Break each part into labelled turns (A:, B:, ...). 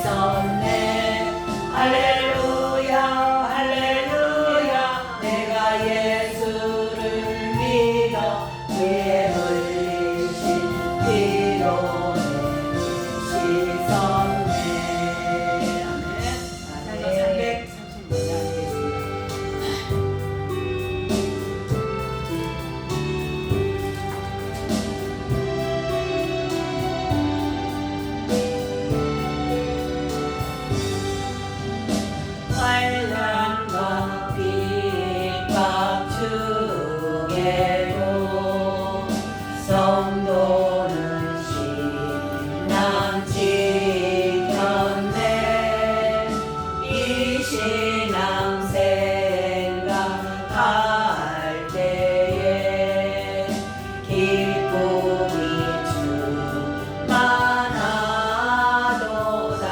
A: 섰네. 할렐루야 할렐루야 내가 예수를 믿어 그의 흘리신 피로 내 몫이 섰네. 아멘. 336장 하겠습니다. 환란과 핍박 중에도 성도는 신앙 지켰네. 이 신앙 생각할 때에 기쁨이 충만하도다.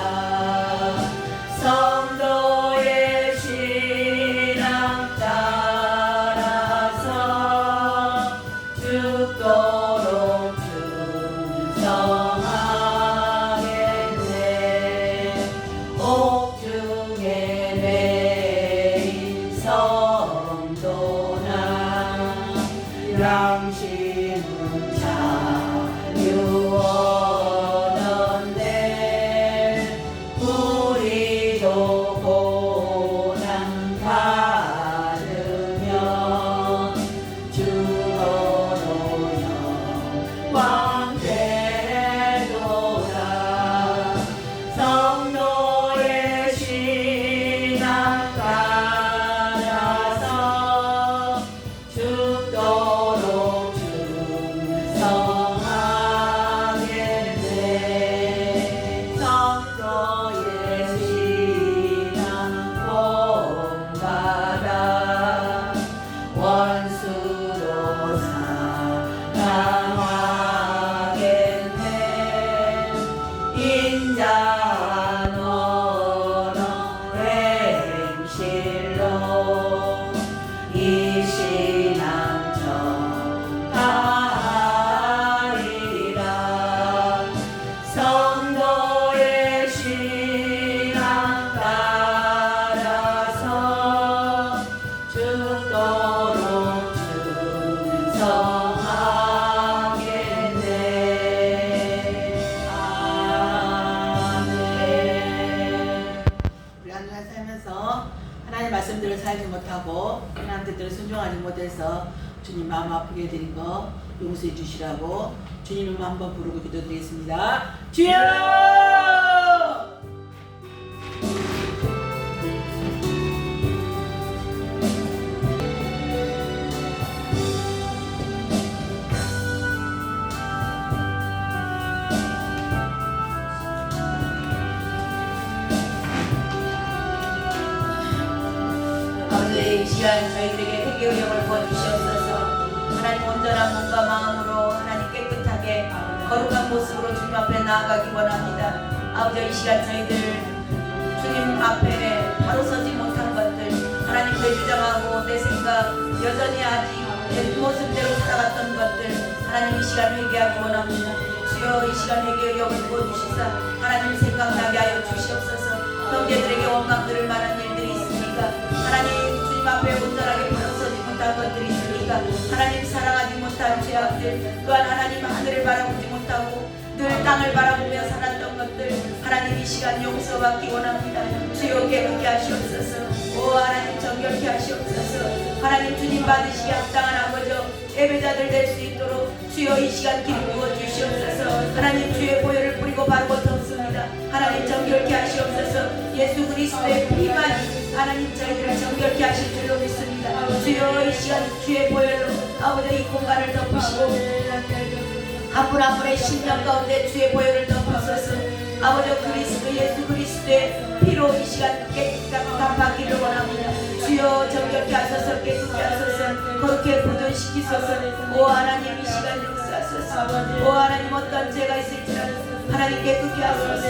A: 성도의 신앙 따라서 죽도록 충성하겠네. 옥중에 매인 성도나 양심은 자유하던데 우리도 고난 받으면 주로도 영광 되도다. 성도의 신앙 따라서 죽도록 충성하겠네. 성도의 신앙 본받아 원수도 사랑하겠네. 인자한 언어 행실로 이 신앙 전하리라. 성도의 신앙 따라서 죽도록 충성하겠네. 아멘. 우리 한 주간 살면서 하나님 말씀대로 살지 못하고 하나님 뜻대로 순종하지 못해서 주님 마음 아프게 해드린 거 용서해 주시라고 주님 이름 한번 부르고 기도드리겠습니다. 주여! 아버지 이 시간 저희들에게 회개의 영을 부어주시옵소서. 하나님 온전한 몸과 마음으로 하나님 깨끗하게 거룩한 모습으로 주님 앞에 나아가기 원합니다. 아버지 이 시간 저희들 주님 앞에 바로 서지 못한 것들 하나님 되주장하고 내 생각 여전히 아직 내 모습대로 살아갔던 것들 하나님 이 시간 회개하기 원합니다. 주여 이 시간 회개의 영을 부어주시사 하나님 생각나게 하여 주시옵소서. 형제들에게 원망들을 만한 일들이 있습니까? 하나님 주님 앞에 온전하게 바로 서지 못한 것들이 있습니까? 하나님 사랑하지 못한 죄악들 또한 하나님 하늘을 바라보지 못하고 늘 땅을 바라보며 살았던 것들 하나님 이 시간 용서받기 원합니다. 주여 깨끗게 하시옵소서. 오 하나님 정결케 하시옵소서. 하나님 주님 받으시기 합당한 아버지여 예배자들 될 수 있도록 주여 이 시간 기름 부어 주시옵소서. 하나님 주의 보혈을 뿌리고 바르고 덮습니다. 하나님 정결케 하시옵소서. 예수 그리스도의 피만 하나님 저희들을 정결케 하실 줄로 믿습니다. 주여 이 시간 주의 보혈로 아버지 이 공간을 덮으시고 한 분 한 분의 심령 가운데 주의 보혈을 덮으소서. 아버지 그리스도 예수 그리스도의 피로 이 시간 깨끗한 받기를 원합니다. 주여 정결케 하소서. 깨끗게 하소서. 거룩게 보존시키소서. 오 하나님 이 시간 역사하소서. 오 하나님 어떤 죄가 있을지라도 하나님 깨끗게 하소서.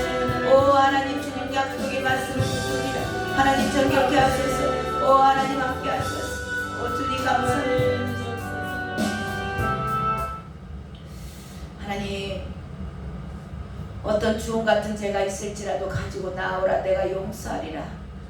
A: 오 하나님 주님 약속의 말씀을 듣습니다. 하나님 정결케 하소서. 오 하나님 함께 하소서. 오 주님 감사합니다. 하나님 어떤 주홍 같은 죄가 있을지라도 가지고 나오라 내가 용서하리라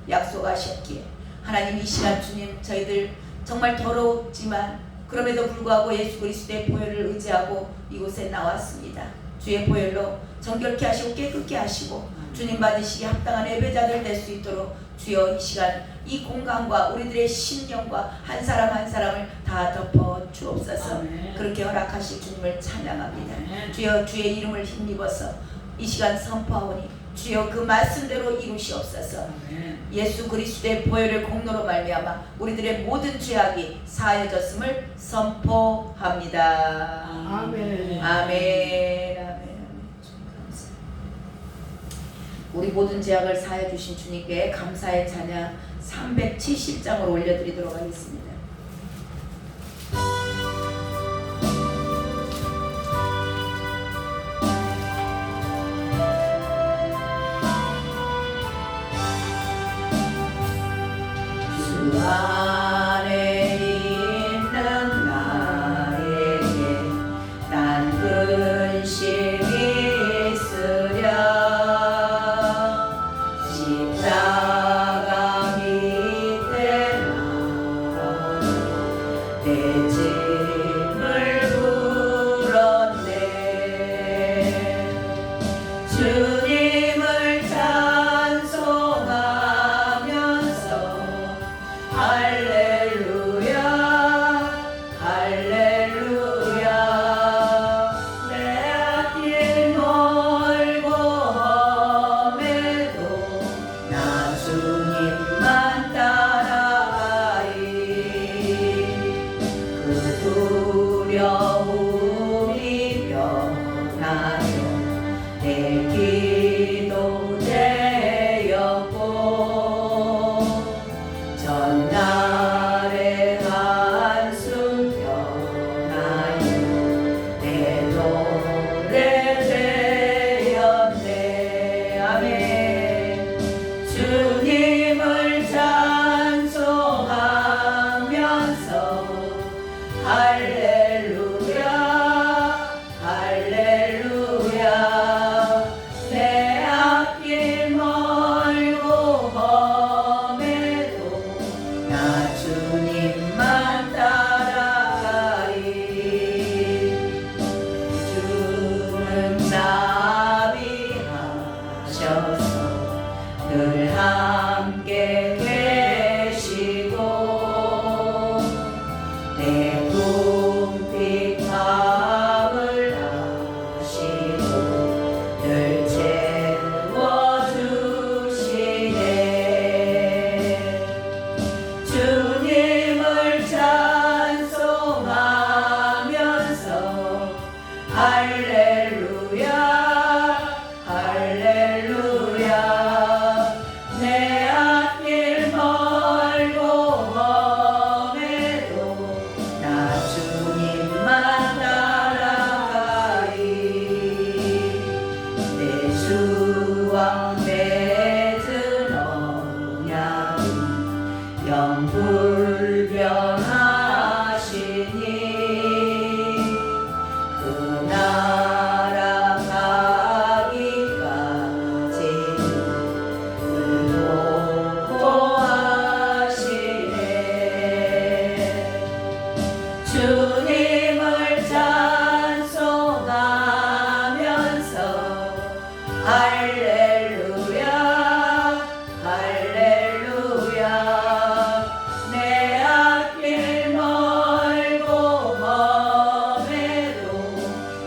A: 약속하셨기에 하나님 이 시간 주님 저희들 정말 더럽지만 그럼에도 불구하고 예수 그리스도의 보혈을 의지하고 이곳에 나왔습니다. 주의 보혈로 정결케 하시고 깨끗게 하시고 주님 받으시기에 합당한 예배자들 될 수 있도록 주여 이 시간 이 공간과 우리들의 심령과 한 사람 한 사람을 다 덮어 주옵소서. 그렇게 허락하실 주님을 찬양합니다. 주여 주의 이름을 힘입어서 이 시간 선포하오니 주여 그 말씀대로 이루시옵소서. 예수 그리스도의 보혈의 공로로 말미암아 우리들의 모든 죄악이 사하여졌음을 선포합니다.
B: 아멘.
A: 아멘. 아멘. 우리 모든 죄악을 사하여 주신 주님께 감사의 찬양 370장을 올려드리도록 하겠습니다. 주 안에 있는 나에게 난 근심이 있으랴 십자가 밑에 나는 내 짐을 풀었네 주님을 찬송하면서 할렐루야 할렐루야 내 앞길 멀고 험해도 나 주님만 따라가리 그 두려움이 변하여 내 기도 되었고 전날의 한숨 변하여 내 노래 되었네 아멘 주님을 찬송하면서 할렐루야 할렐루야 내 앞길 멀고 험해도 나 주님만 따라가리 주는 자비하셔서 늘 함께 계시고 내 궁핍함을 아시고 늘 채워주시네 주님을 찬송하면서 할렐루야 할렐루야 내 앞길 멀고 험해도 나 주님만 따라가리 내 주와 맺은 언약은 영불변하시니 그 나라 가기까지는 의롭고하시네 주님을 찬송하면서 할렐루야 할렐루야 내 앞길 멀고 험해도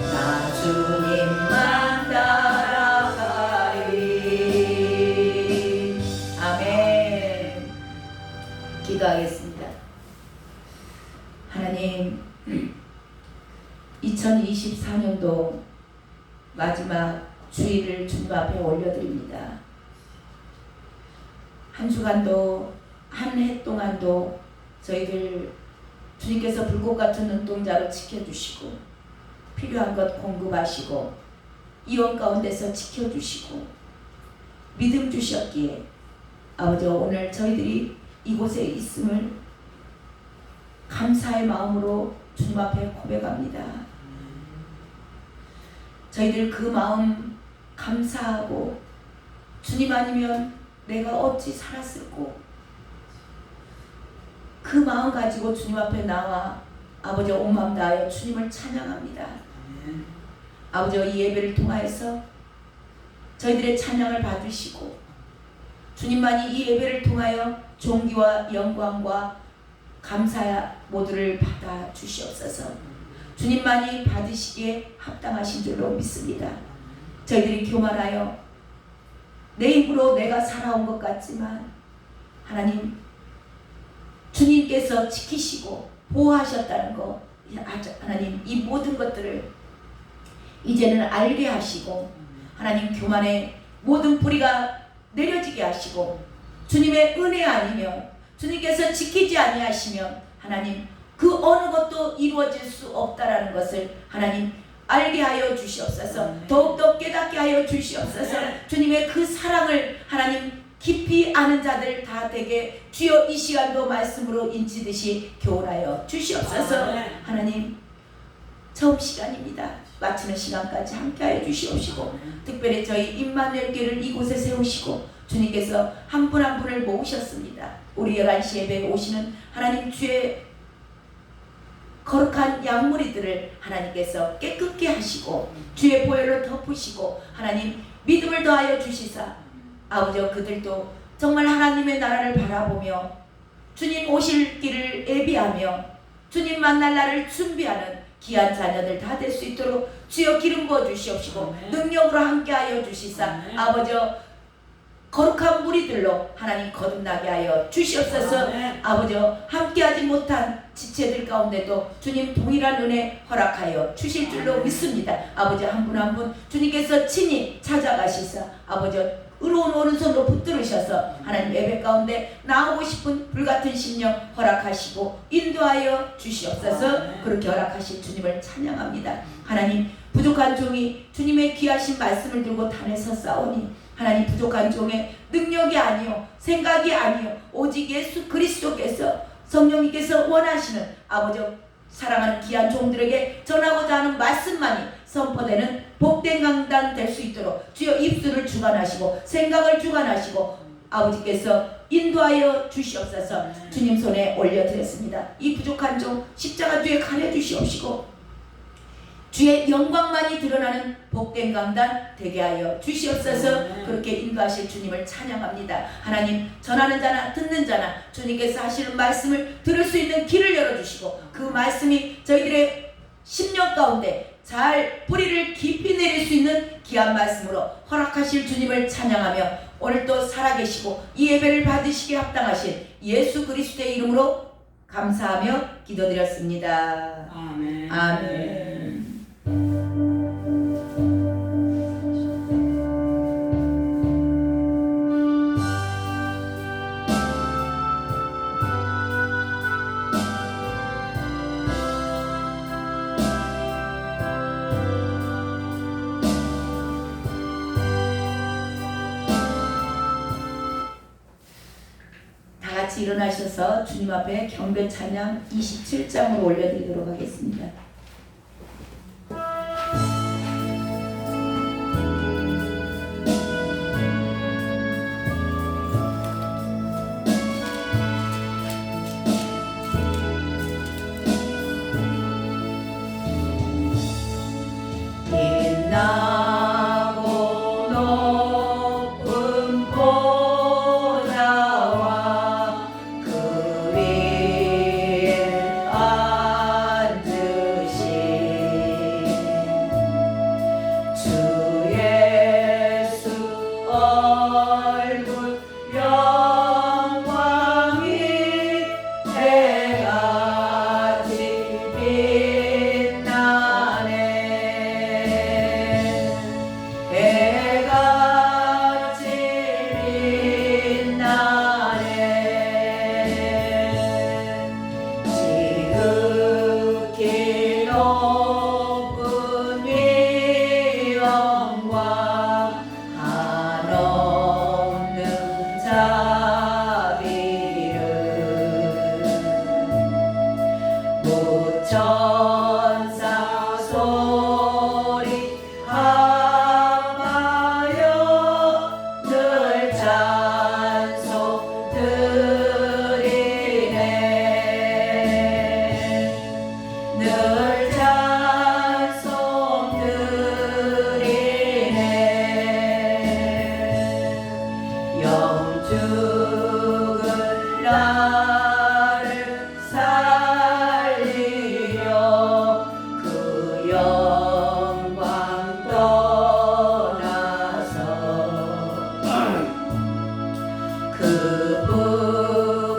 A: 나 주님만 따라가리 아멘 기도하겠습니다. 하나님 2024년도 마지막 주일을 주님 앞에 올려드립니다. 한 주간도 한 해 동안도 저희들 주님께서 불꽃 같은 눈동자로 지켜주시고 필요한 것 공급하시고 이원 가운데서 지켜주시고 믿음 주셨기에 아버지 오늘 저희들이 이곳에 있음을 감사의 마음으로 주님 앞에 고백합니다. 저희들 그 마음 감사하고 주님 아니면 내가 어찌 살았을꼬 그 마음 가지고 주님 앞에 나와 아버지 온 마음 다하여 주님을 찬양합니다. 아버지와 이 예배를 통하여서 저희들의 찬양을 받으시고 주님만이 이 예배를 통하여 존귀와 영광과 감사 모두를 받아 주시옵소서. 주님만이 받으시기에 합당하신 줄로 믿습니다. 저희들이 교만하여 내 힘으로 내가 살아온 것 같지만 하나님 주님께서 지키시고 보호하셨다는 거 하나님 이 모든 것들을 이제는 알게 하시고 하나님 교만의 모든 뿌리가 내려지게 하시고 주님의 은혜 아니면 주님께서 지키지 아니하시면 하나님 그 어느 것도 이루어질 수 없다라는 것을 하나님 알게 하여 주시옵소서. 더욱더 깨닫게 하여 주시옵소서. 주님의 그 사랑을 하나님 깊이 아는 자들 다 되게 주여 이 시간도 말씀으로 인치듯이 교훈하여 주시옵소서. 하나님 처음 시간입니다. 마치는 시간까지 함께하여 주시옵시고 특별히 저희 임마누엘 교회를 이곳에 세우시고 주님께서 한 분 한 분을 모으셨습니다. 우리 11시 예배에 오시는 하나님 주의 거룩한 양무리들을 하나님께서 깨끗게 하시고 주의 보혈로 덮으시고 하나님 믿음을 더하여 주시사 아버지와 그들도 정말 하나님의 나라를 바라보며 주님 오실 길을 예비하며 주님 만날 날을 준비하는 귀한 자녀들 다 될 수 있도록 주여 기름 부어 주시옵시고 능력으로 함께하여 주시사 아버지와 거룩한 무리들로 하나님 거듭나게 하여 주시옵소서. 아버지와 함께하지 못한 지체들 가운데도 주님 동일한 은혜 허락하여 주실 줄로 믿습니다. 아버지 한 분 한 분 주님께서 친히 찾아가시사 아버지 의로운 오른손으로 붙들으셔서 하나님 예배 가운데 나오고 싶은 불같은 심령 허락하시고 인도하여 주시옵소서. 그렇게 허락하신 주님을 찬양합니다. 하나님 부족한 종이 주님의 귀하신 말씀을 들고 단에 섰사오니 하나님 부족한 종의 능력이 아니요 생각이 아니요 오직 예수 그리스도께서 성령님께서 원하시는 아버지 사랑하는 귀한 종들에게 전하고자 하는 말씀만이 선포되는 복된 강단 될 수 있도록 주여 입술을 주관하시고 생각을 주관하시고 아버지께서 인도하여 주시옵소서. 주님 손에 올려드렸습니다. 이 부족한 종 십자가 뒤에 가려주시옵시고 주의 영광만이 드러나는 복된 강단 되게 하여 주시옵소서. 그렇게 인도하실 주님을 찬양합니다. 하나님 전하는 자나 듣는 자나 주님께서 하시는 말씀을 들을 수 있는 길을 열어주시고 그 말씀이 저희들의 심령 가운데 잘 뿌리를 깊이 내릴 수 있는 귀한 말씀으로 허락하실 주님을 찬양하며 오늘도 살아계시고 이 예배를 받으시기에 합당하신 예수 그리스도의 이름으로 감사하며 기도드렸습니다.
B: 아멘.
A: 아멘. 같이 일어나셔서 주님 앞에 경배 찬양 27장으로 올려드리도록 하겠습니다. 찬송 드리네 늘 찬송 드리네 영죽을 나를 살리려 그 영광 떠나서 그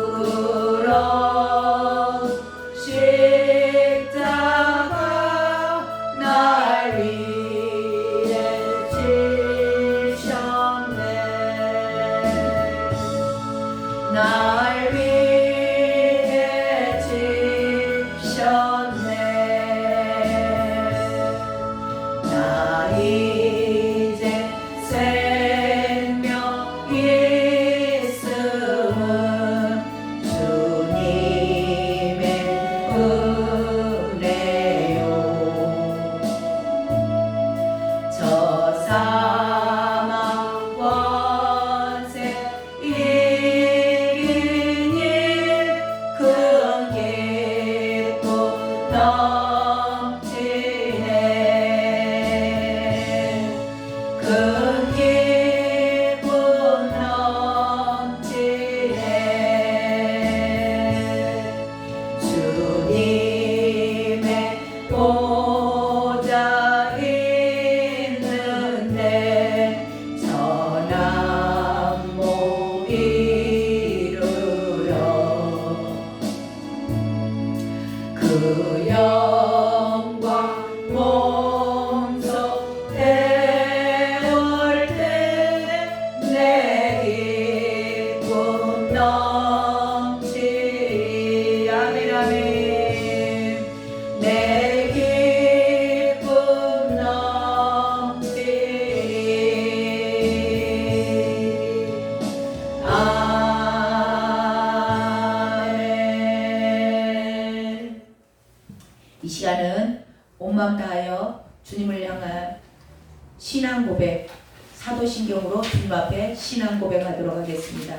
A: 부끄러운 십자가 날 위해 지셨네 날 위해 지셨네 나 이제 생명 있음은 주님의 은혜요 저 사망 권세 이긴 일 큰 기쁨 넘치네 큰 기쁨 넘치네 주님의 보좌 있는데 선한 목 이루려 그 영광 몸소 태울 때 내 기쁨 넘치 아멘 아멘 내 기쁨 넘치 아멘 이 시간은 온 마음 다하여 주님을 향한 신앙 고백 사도신경으로 주님 앞에 신앙 고백하도록 하겠습니다.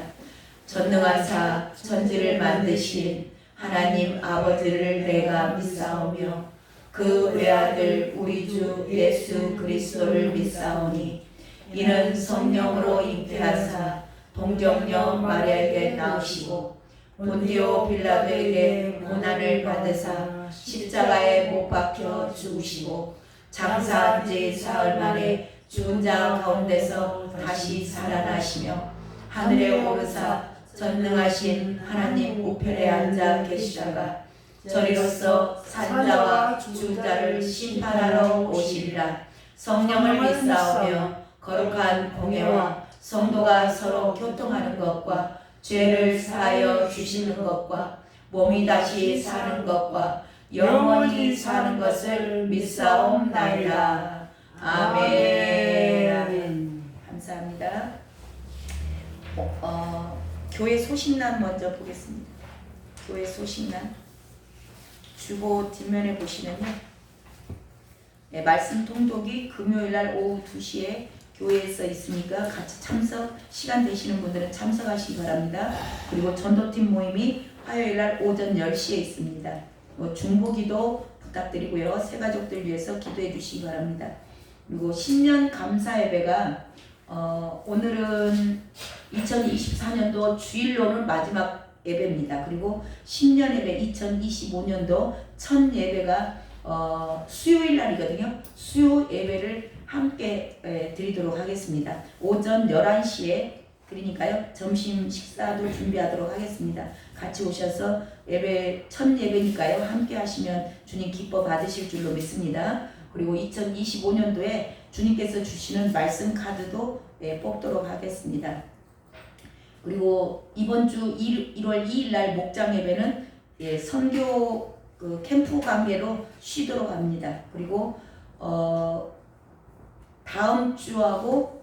A: 전능하사 천지를 만드신 하나님 아버지를 내가 믿사오며 그 외아들 우리 주 예수 그리스도를 믿사오니 이는 성령으로 잉태하사 동정녀 마리아에게 나으시고 본디오 빌라도에게 고난을 받으사 십자가에 못 박혀 죽으시고 장사한 지 사흘 만에 죽은 자 가운데서 다시 살아나시며 하늘에 오르사 전능하신 하나님 우편에 앉아 계시다가 저리로서 산자와 죽은 자를 심판하러 오시리라. 성령을 믿사오며 거룩한 공예와 성도가 서로 교통하는 것과 죄를 사하여 주시는 것과 몸이 다시 사는 것과 영원히 사는 것을 믿사옵나이다. 아멘. 감사합니다. 교회 소식란 먼저 보겠습니다. 교회 소식란 주보 뒷면에 보시면요, 네, 말씀 통독이 금요일날 오후 2시에 교회에서 있으니까 같이 참석, 시간 되시는 분들은 참석하시기 바랍니다. 그리고 전도팀 모임이 화요일날 오전 10시에 있습니다. 중보기도 부탁드리고요. 새가족들 위해서 기도해 주시기 바랍니다. 그리고 신년 감사 예배가 오늘은 2024년도 주일로는 마지막 예배입니다. 그리고 신년 예배 2025년도 첫 예배가 수요일 날이거든요. 수요 예배를 함께 드리도록 하겠습니다. 오전 11시에 그러니까요, 점심 식사도 준비하도록 하겠습니다. 같이 오셔서 예배, 첫 예배니까요, 함께 하시면 주님 기뻐 받으실 줄로 믿습니다. 그리고 2025년도에 주님께서 주시는 말씀 카드도 뽑도록 하겠습니다. 그리고 이번 주 1월 2일 날 목장 예배는 선교 캠프 관계로 쉬도록 합니다. 그리고 다음 주하고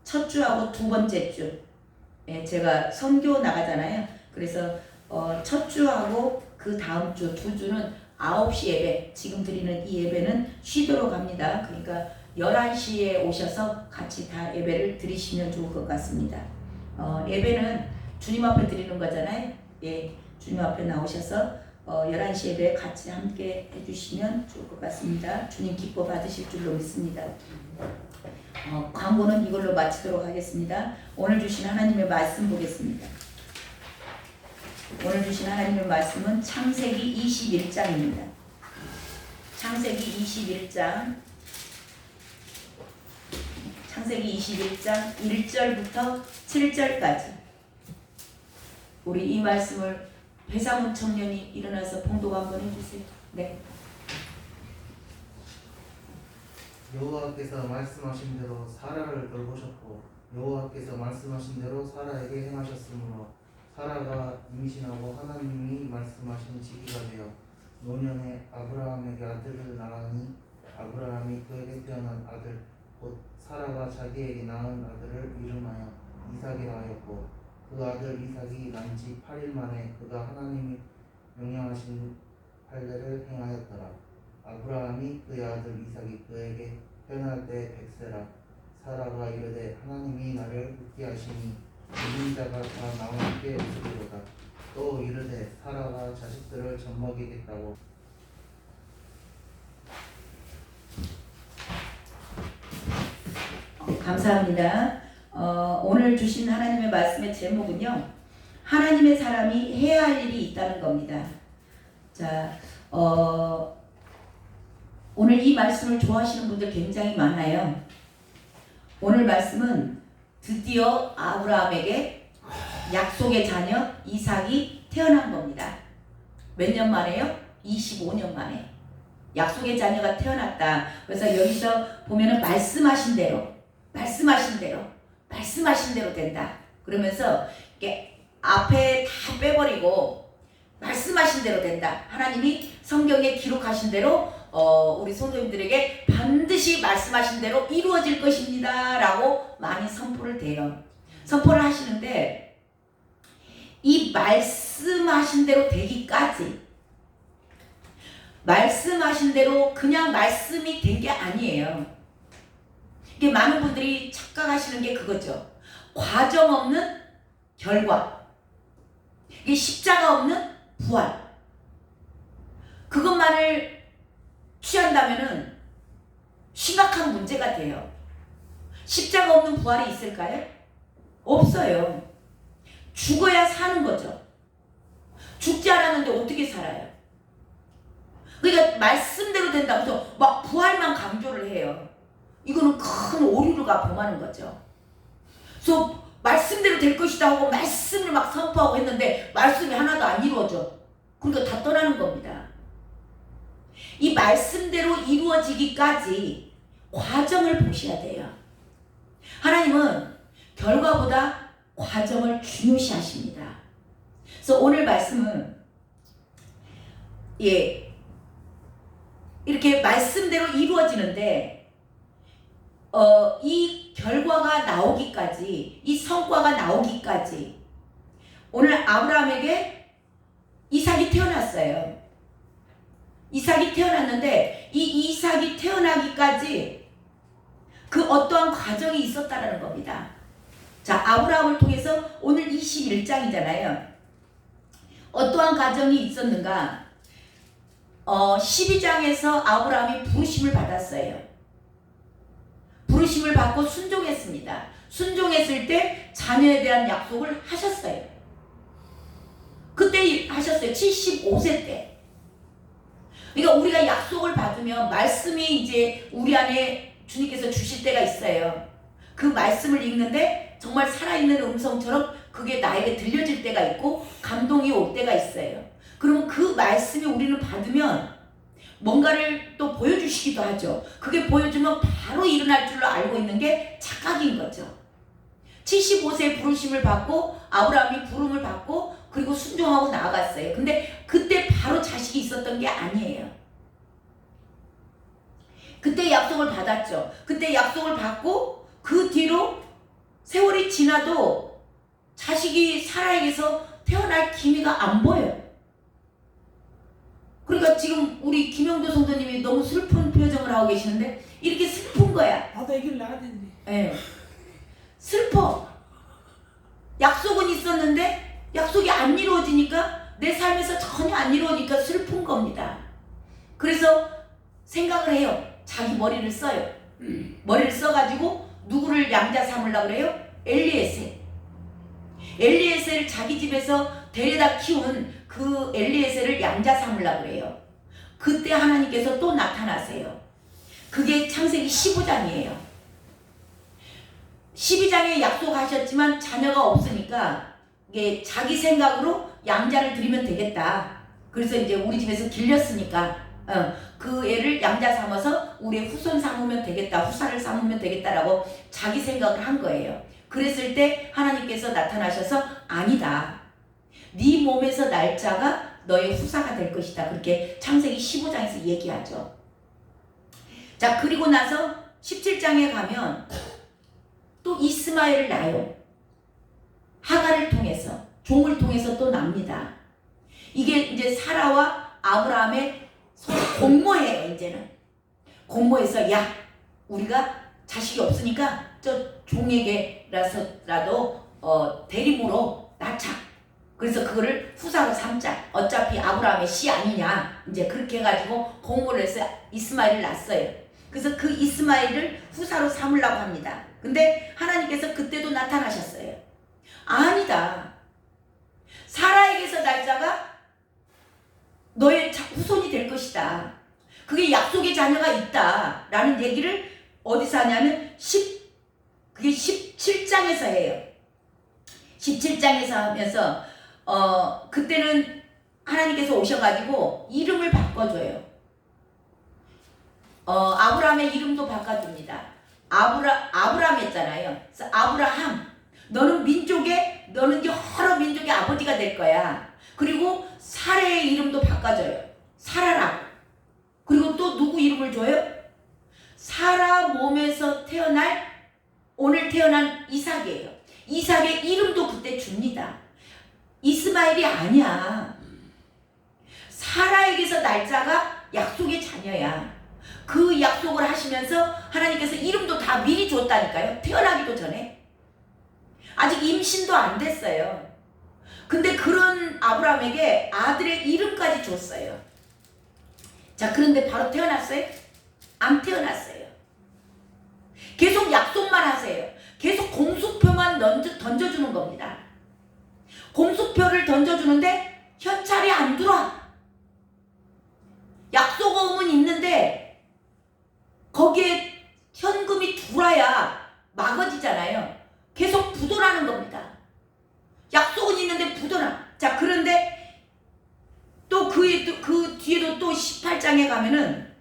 A: 첫 주하고 두 번째 주 제가 선교 나가잖아요. 그래서 첫 주하고 그 다음 주 두 주는 9시 예배, 지금 드리는 이 예배는 쉬도록 합니다. 그러니까 11시에 오셔서 같이 다 예배를 드리시면 좋을 것 같습니다. 예배는 주님 앞에 드리는 거잖아요. 예, 주님 앞에 나오셔서 11시 예배 같이 함께 해주시면 좋을 것 같습니다. 주님 기뻐 받으실 줄로 믿습니다. 광고는 이걸로 마치도록 하겠습니다. 오늘 주신 하나님의 말씀 보겠습니다. 오늘 주신 하나님의 말씀은 창세기 21장입니다. 창세기 21장 1절부터 7절까지 우리 이 말씀을 배상훈 청년이 일어나서 봉독 한번 해주세요. 네.
B: 여호와께서 말씀하신 대로 사라를 돌보셨고 여호와께서 말씀하신 대로 사라에게 행하셨으므로 사라가 임신하고 하나님이 말씀하신 시기가 되어 노년에 아브라함에게 아들을 낳으니 아브라함이 그에게 태어난 아들 곧 사라가 자기에게 낳은 아들을 이름하여 이삭이라 하였고 그 아들 이삭이 난 지 8일 만에 그가 하나님이 명령하신 판례를 행하였더라. 아브라함이 그의 아들 이삭이 그에게 태어날 때 100세라. 사라가 이르되 하나님이 나를 웃게 하시니 있는 자가 다 나와 함께 웃으리로다. 또 이르되 사라가 자식들을 젖먹이겠다고.
A: 감사합니다. 오늘 주신 하나님의 말씀의 제목은요, 하나님의 사람이 해야 할 일이 있다는 겁니다. 자, 오늘 이 말씀을 좋아하시는 분들 굉장히 많아요. 오늘 말씀은 드디어 아브라함에게 약속의 자녀 이삭이 태어난 겁니다. 몇 년 만에요? 25년 만에 약속의 자녀가 태어났다. 그래서 여기서 보면은 말씀하신 대로 된다. 그러면서 이렇게 앞에 다 빼버리고 말씀하신 대로 된다. 하나님이 성경에 기록하신 대로 우리 성도님들에게 반드시 말씀하신 대로 이루어질 것입니다 라고 많이 선포를 하시는데, 이 말씀하신 대로 되기까지, 말씀하신 대로 그냥 말씀이 된 게 아니에요. 이게 많은 분들이 착각하시는 게 그거죠. 과정 없는 결과, 이게 십자가 없는 부활, 그것만을 취한다면은 심각한 문제가 돼요. 십자가 없는 부활이 있을까요? 없어요. 죽어야 사는 거죠. 죽지 않았는데 어떻게 살아요? 그러니까 말씀대로 된다고 해서 막 부활만 강조를 해요. 이거는 큰 오류를 범하는 거죠. 그래서 말씀대로 될 것이다 하고 말씀을 막 선포하고 했는데 말씀이 하나도 안 이루어져. 그러니까 다 떠나는 겁니다. 이 말씀대로 이루어지기까지 과정을 보셔야 돼요. 하나님은 결과보다 과정을 중요시 하십니다. 그래서 오늘 말씀은 이렇게 말씀대로 이루어지는데 이 결과가 나오기까지, 이 성과가 나오기까지 오늘 아브라함에게 이삭이 태어났어요. 이삭이 태어났는데 이 이삭이 태어나기까지 그 어떠한 과정이 있었다라는 겁니다. 자, 아브라함을 통해서 오늘 21장이잖아요. 어떠한 과정이 있었는가? 12장에서 아브라함이 부르심을 받았어요. 부르심을 받고 순종했습니다. 순종했을 때 자녀에 대한 약속을 하셨어요. 그때 하셨어요. 75세 때. 그러니까 우리가 약속을 받으면 말씀이 이제 우리 안에 주님께서 주실 때가 있어요. 그 말씀을 읽는데 정말 살아있는 음성처럼 그게 나에게 들려질 때가 있고 감동이 올 때가 있어요. 그러면 그 말씀이 우리는 받으면 뭔가를 또 보여주시기도 하죠. 그게 보여주면 바로 일어날 줄로 알고 있는 게 착각인 거죠. 75세에 부르심을 받고 아브라함이 부름을 받고 그리고 순종하고 나아갔어요. 근데 그때 바로 자식이 있었던 게 아니에요. 그때 약속을 받았죠. 그때 약속을 받고 그 뒤로 세월이 지나도 자식이 사라에게서 태어날 기미가 안 보여요. 그러니까 지금 우리 김영도 성도님이 너무 슬픈 표정을 하고 계시는데 이렇게 슬픈 거야.
C: 나도 애기를 낳아야 되는데.
A: 예. 슬퍼. 약속은 있었는데 약속이 안 이루어지니까 내 삶에서 전혀 안 이루어지니까 슬픈 겁니다. 그래서 생각을 해요. 자기 머리를 써요. 머리를 써가지고 누구를 양자 삼으려고 그래요? 엘리에셀. 엘리에셀을 자기 집에서 데려다 키운 그 엘리에셀을 양자 삼으려고 그래요. 그때 하나님께서 또 나타나세요. 그게 창세기 15장이에요. 12장에 약속하셨지만 자녀가 없으니까 이게 자기 생각으로 양자를 드리면 되겠다. 그래서 이제 우리 집에서 길렸으니까 그 애를 양자 삼아서 우리의 후손 삼으면 되겠다. 후사를 삼으면 되겠다라고 자기 생각을 한 거예요. 그랬을 때 하나님께서 나타나셔서 아니다. 네 몸에서 날 자가 너의 후사가 될 것이다. 그렇게 창세기 15장에서 얘기하죠. 자, 그리고 나서 17장에 가면 또 이스마엘을 낳아요. 하갈을 통해서, 종을 통해서 또 납니다. 이게 이제 사라와 아브라함의 서로 공모해요. 이제는 공모해서 야, 우리가 자식이 없으니까 저 종에게라도 대림으로 낳자. 그래서 그거를 후사로 삼자. 어차피 아브라함의 씨 아니냐. 이제 그렇게 해가지고 공모를 해서 이스마엘을 낳았어요. 그래서 그 이스마엘을 후사로 삼으려고 합니다. 근데 하나님께서 그때도 나타나셨어요. 아니다. 사라에게서 날 자가 너의 후손이 될 것이다. 그게 약속의 자녀가 있다. 라는 얘기를 어디서 하냐면 그게 17장에서 해요. 17장에서 하면서 그때는 하나님께서 오셔가지고 이름을 바꿔줘요. 아브라함의 이름도 바꿔줍니다. 아브라함 했잖아요. 그래서 아브라함, 너는 여러 민족의 아버지가 될 거야. 그리고 사라의 이름도 바꿔줘요. 사라라고. 그리고 또 누구 이름을 줘요? 사라 몸에서 오늘 태어난 이삭이에요. 이삭의 이름도 그때 줍니다. 이스마엘이 아니야. 사라에게서 날 자가 약속의 자녀야. 그 약속을 하시면서 하나님께서 이름도 다 미리 줬다니까요. 태어나기도 전에. 아직 임신도 안 됐어요. 근데 그런 아브라함에게 아들의 이름까지 줬어요. 자, 그런데 바로 태어났어요? 안 태어났어요. 계속 약속만 하세요. 계속 공수표만 던져주는 겁니다. 공수표를 던져주는데 현찰이 안 들어와. 약속어음은 있는데 거기에 현금이 들어와야 막아지잖아요. 계속 부도나는 겁니다. 약속은 있는데 부도나. 자, 그런데 또 그 뒤에도 또 18장에 가면은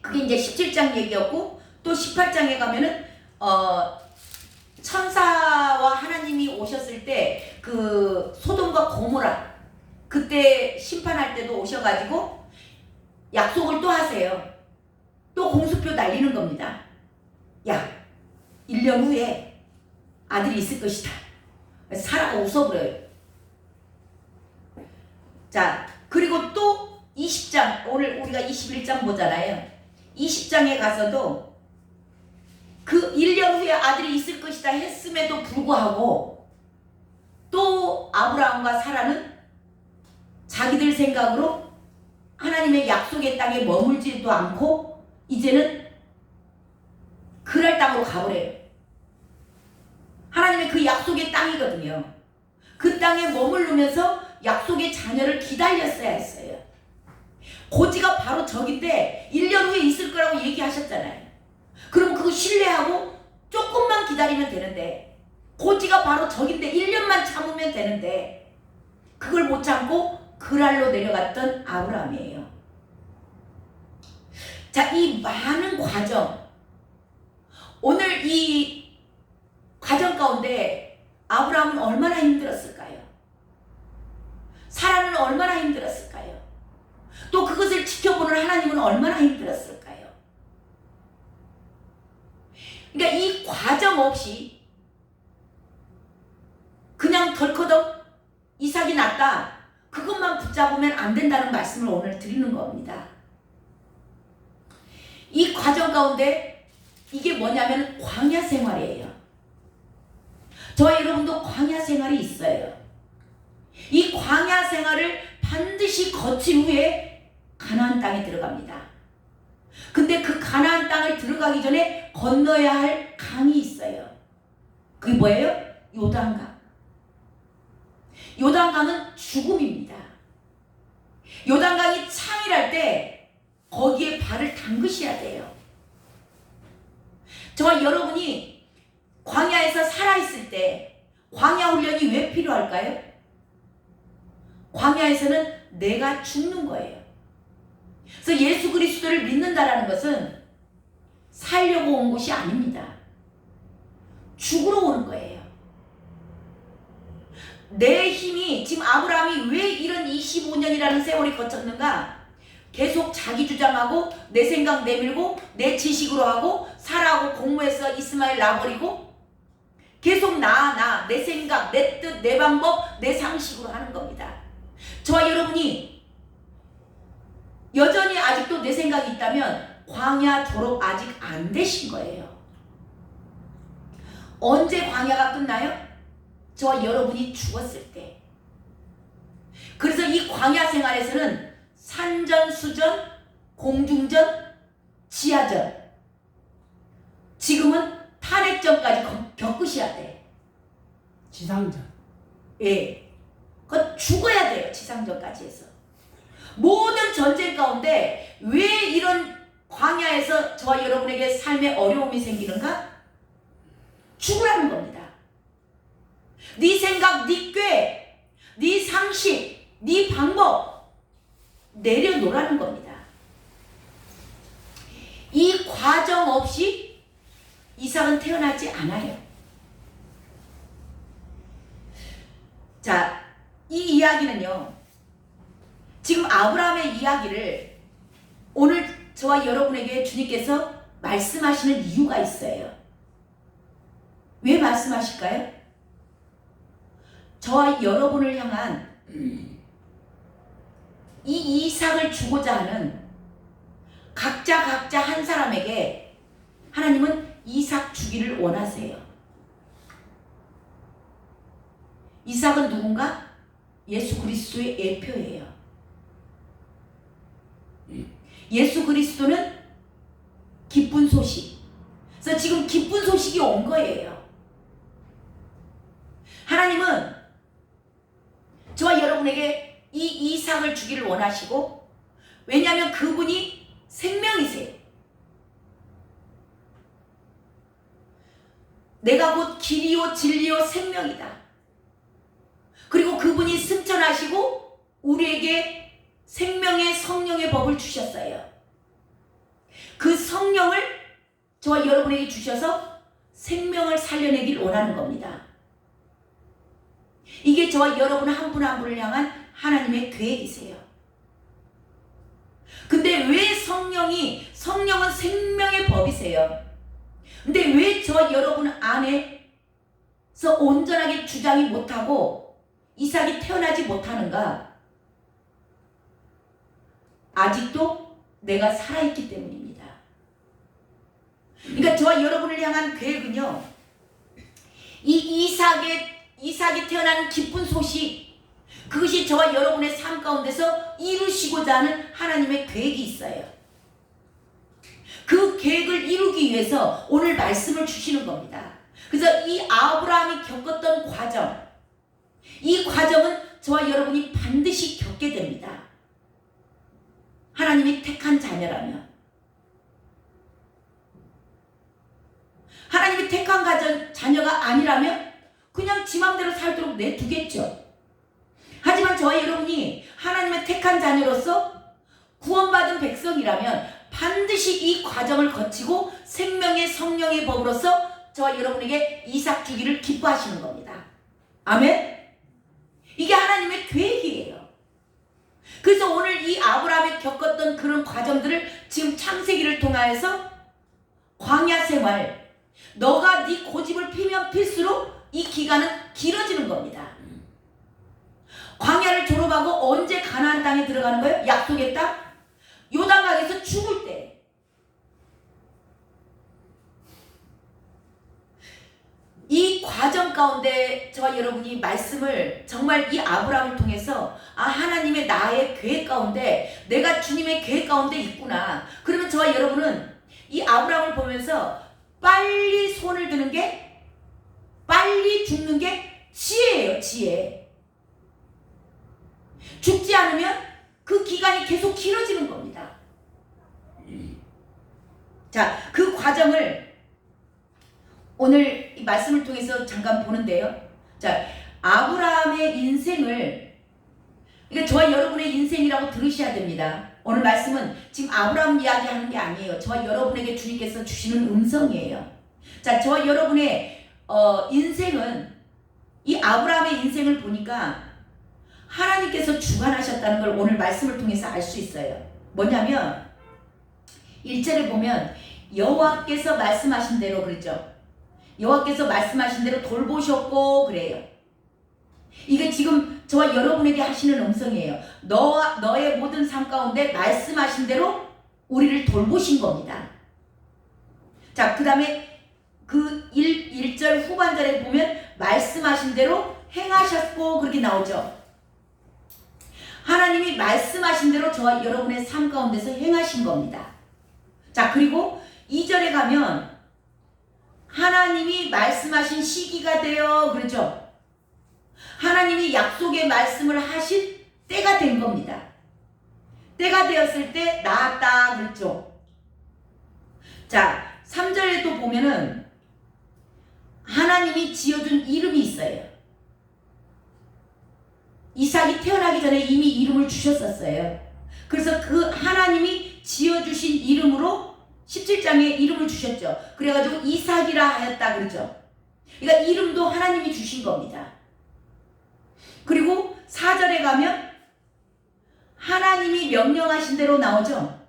A: 그게 이제 17장 얘기였고 또 18장에 가면은 천사와 하나님이 오셨을 때 그 소돔과 고모라 그때 심판할 때도 오셔가지고 약속을 또 하세요. 또 공수표 날리는 겁니다. 야, 1년 후에 아들이 있을 것이다. 사라가 웃어버려요. 자, 그리고 또 20장, 오늘 우리가 21장 보잖아요. 20장에 가서도 그 1년 후에 아들이 있을 것이다 했음에도 불구하고 또 아브라함과 사라는 자기들 생각으로 하나님의 약속의 땅에 머물지도 않고 이제는 그랄 땅으로 가버려요. 하나님의 그 약속의 땅이거든요. 그 땅에 머무르면서 약속의 자녀를 기다렸어야 했어요. 고지가 바로 저긴데 1년 후에 있을 거라고 얘기하셨잖아요. 그럼 그거 신뢰하고 조금만 기다리면 되는데 고지가 바로 저긴데 1년만 참으면 되는데 그걸 못 참고 그랄로 내려갔던 아브라함이에요. 자, 이 많은 과정, 오늘 이 과정 가운데 아브라함은 얼마나 힘들었을까요? 사라는 얼마나 힘들었을까요? 또 그것을 지켜보는 하나님은 얼마나 힘들었을까요? 그러니까 이 과정 없이 그냥 덜커덕 이삭이 났다. 그것만 붙잡으면 안 된다는 말씀을 오늘 드리는 겁니다. 이 과정 가운데 이게 뭐냐면 광야 생활이에요. 저와 여러분도 광야 광야 생활을 반드시 거친 후에 가나안 땅에 들어갑니다. 근데 그 가나안 땅을 들어가기 전에 건너야 할 강이 있어요. 그게 뭐예요? 요단강. 요단강은 죽음입니다. 요단강이 창이랄 때 거기에 발을 담그셔야 돼요. 저와 여러분이 광야에서 살아있을 때 광야 훈련이 왜 필요할까요? 광야에서는 내가 죽는 거예요. 그래서 예수 그리스도를 믿는다라는 것은 살려고 온 것이 아닙니다. 죽으러 오는 거예요. 내 힘이, 지금 아브라함이 왜 이런 25년이라는 세월이 거쳤는가? 계속 자기 주장하고 내 생각 내밀고 내 지식으로 하고 사라하고 공모해서 이스마엘 놔버리고 계속 내 생각, 내 뜻, 내 방법, 내 상식으로 하는 겁니다. 저와 여러분이 여전히 아직도 내 생각이 있다면 광야 졸업 아직 안 되신 거예요. 언제 광야가 끝나요? 저와 여러분이 죽었을 때. 그래서 이 광야 생활에서는 산전, 수전, 공중전, 지하전, 지금은 탄핵전까지 겪으셔야 돼.
C: 지상전.
A: 예. 그건 죽어야 돼요. 지상전까지 해서. 모든 전쟁 가운데 왜 이런 광야에서 저와 여러분에게 삶에 어려움이 생기는가? 죽으라는 겁니다. 네 생각, 네 꾀, 네 상식, 네 방법 내려놓으라는 겁니다. 이 과정 없이 이삭은 태어나지 않아요. 자, 이 이야기는요, 지금 아브라함의 이야기를 오늘 저와 여러분에게 주님께서 말씀하시는 이유가 있어요. 왜 말씀하실까요? 저와 여러분을 향한 이 이삭을 주고자 하는 각자 한 사람에게 하나님은 이삭 주기를 원하세요. 이삭은 누군가? 예수 그리스도의 예표예요. 예수 그리스도는 기쁜 소식. 그래서 지금 기쁜 소식이 온 거예요. 하나님은 저와 여러분에게 이 이삭을 주기를 원하시고, 왜냐하면 그분이 생명이세요. 내가 곧 길이요 진리요 생명이다. 그리고 그분이 승천하시고 우리에게 생명의 성령의 법을 주셨어요. 그 성령을 저와 여러분에게 주셔서 생명을 살려내길 원하는 겁니다. 이게 저와 여러분 한 분 한 분을 향한 하나님의 계획이세요. 근데 왜 성령은 생명의 법이세요. 근데 왜 저와 여러분 안에서 온전하게 주장이 못하고 이삭이 태어나지 못하는가? 아직도 내가 살아있기 때문입니다. 그러니까 저와 여러분을 향한 계획은요, 이 이삭이 태어난 기쁜 소식, 그것이 저와 여러분의 삶 가운데서 이루시고자 하는 하나님의 계획이 있어요. 그 계획을 이루기 위해서 오늘 말씀을 주시는 겁니다. 그래서 이 아브라함이 겪었던 과정, 이 과정은 저와 여러분이 반드시 겪게 됩니다. 하나님이 택한 자녀라면. 하나님이 택한 자녀가 아니라면 그냥 지 맘대로 살도록 내두겠죠. 하지만 저와 여러분이 하나님의 택한 자녀로서 구원받은 백성이라면 반드시 이 과정을 거치고 생명의 성령의 법으로서 저와 여러분에게 이삭 주기를 기뻐하시는 겁니다. 아멘? 이게 하나님의 계획이에요. 그래서 오늘 이 아브라함이 겪었던 그런 과정들을 지금 창세기를 통하여서 광야 생활, 너가 네 고집을 피면 필수록 이 기간은 길어지는 겁니다. 광야를 졸업하고 언제 가나안 땅에 들어가는 거예요? 약속의 땅? 요단강에서 죽을 때. 이 과정 가운데 저와 여러분이 말씀을 정말 이 아브라함을 통해서 하나님의 나의 계획 가운데 내가 주님의 계획 가운데 있구나. 그러면 저와 여러분은 이 아브라함을 보면서 빨리 손을 드는 게 빨리 죽는 게 지혜예요. 지혜. 죽지 않으면 그 기간이 계속 길어지는 겁니다. 자, 그 과정을 오늘 이 말씀을 통해서 잠깐 보는데요. 자, 아브라함의 인생을, 그러니까 저와 여러분의 인생이라고 들으셔야 됩니다. 오늘 말씀은 지금 아브라함 이야기하는 게 아니에요. 저와 여러분에게 주님께서 주시는 음성이에요. 자, 저와 여러분의 인생은, 이 아브라함의 인생을 보니까 하나님께서 주관하셨다는 걸 오늘 말씀을 통해서 알 수 있어요. 뭐냐면 1절에 보면 여호와께서 말씀하신 대로, 그랬죠. 여호와께서 말씀하신 대로 돌보셨고 그래요. 이게 지금 저와 여러분에게 하시는 음성이에요. 너의 모든 삶 가운데 말씀하신 대로 우리를 돌보신 겁니다. 자, 그 다음에 그 1절 후반절에 보면 말씀하신 대로 행하셨고 그렇게 나오죠. 하나님이 말씀하신 대로 저와 여러분의 삶 가운데서 행하신 겁니다. 자, 그리고 2절에 가면 하나님이 말씀하신 시기가 되어, 그렇죠? 하나님이 약속의 말씀을 하신 때가 된 겁니다. 때가 되었을 때 나았다, 그렇죠? 자, 3절에 또 보면은 하나님이 지어준 이름이 있어요. 이삭이 태어나기 전에 이미 이름을 주셨었어요. 그래서 그 하나님이 지어주신 이름으로 17장에 이름을 주셨죠. 그래가지고 이삭이라 하였다 그러죠. 그러니까 이름도 하나님이 주신 겁니다. 그리고 4절에 가면 하나님이 명령하신 대로 나오죠.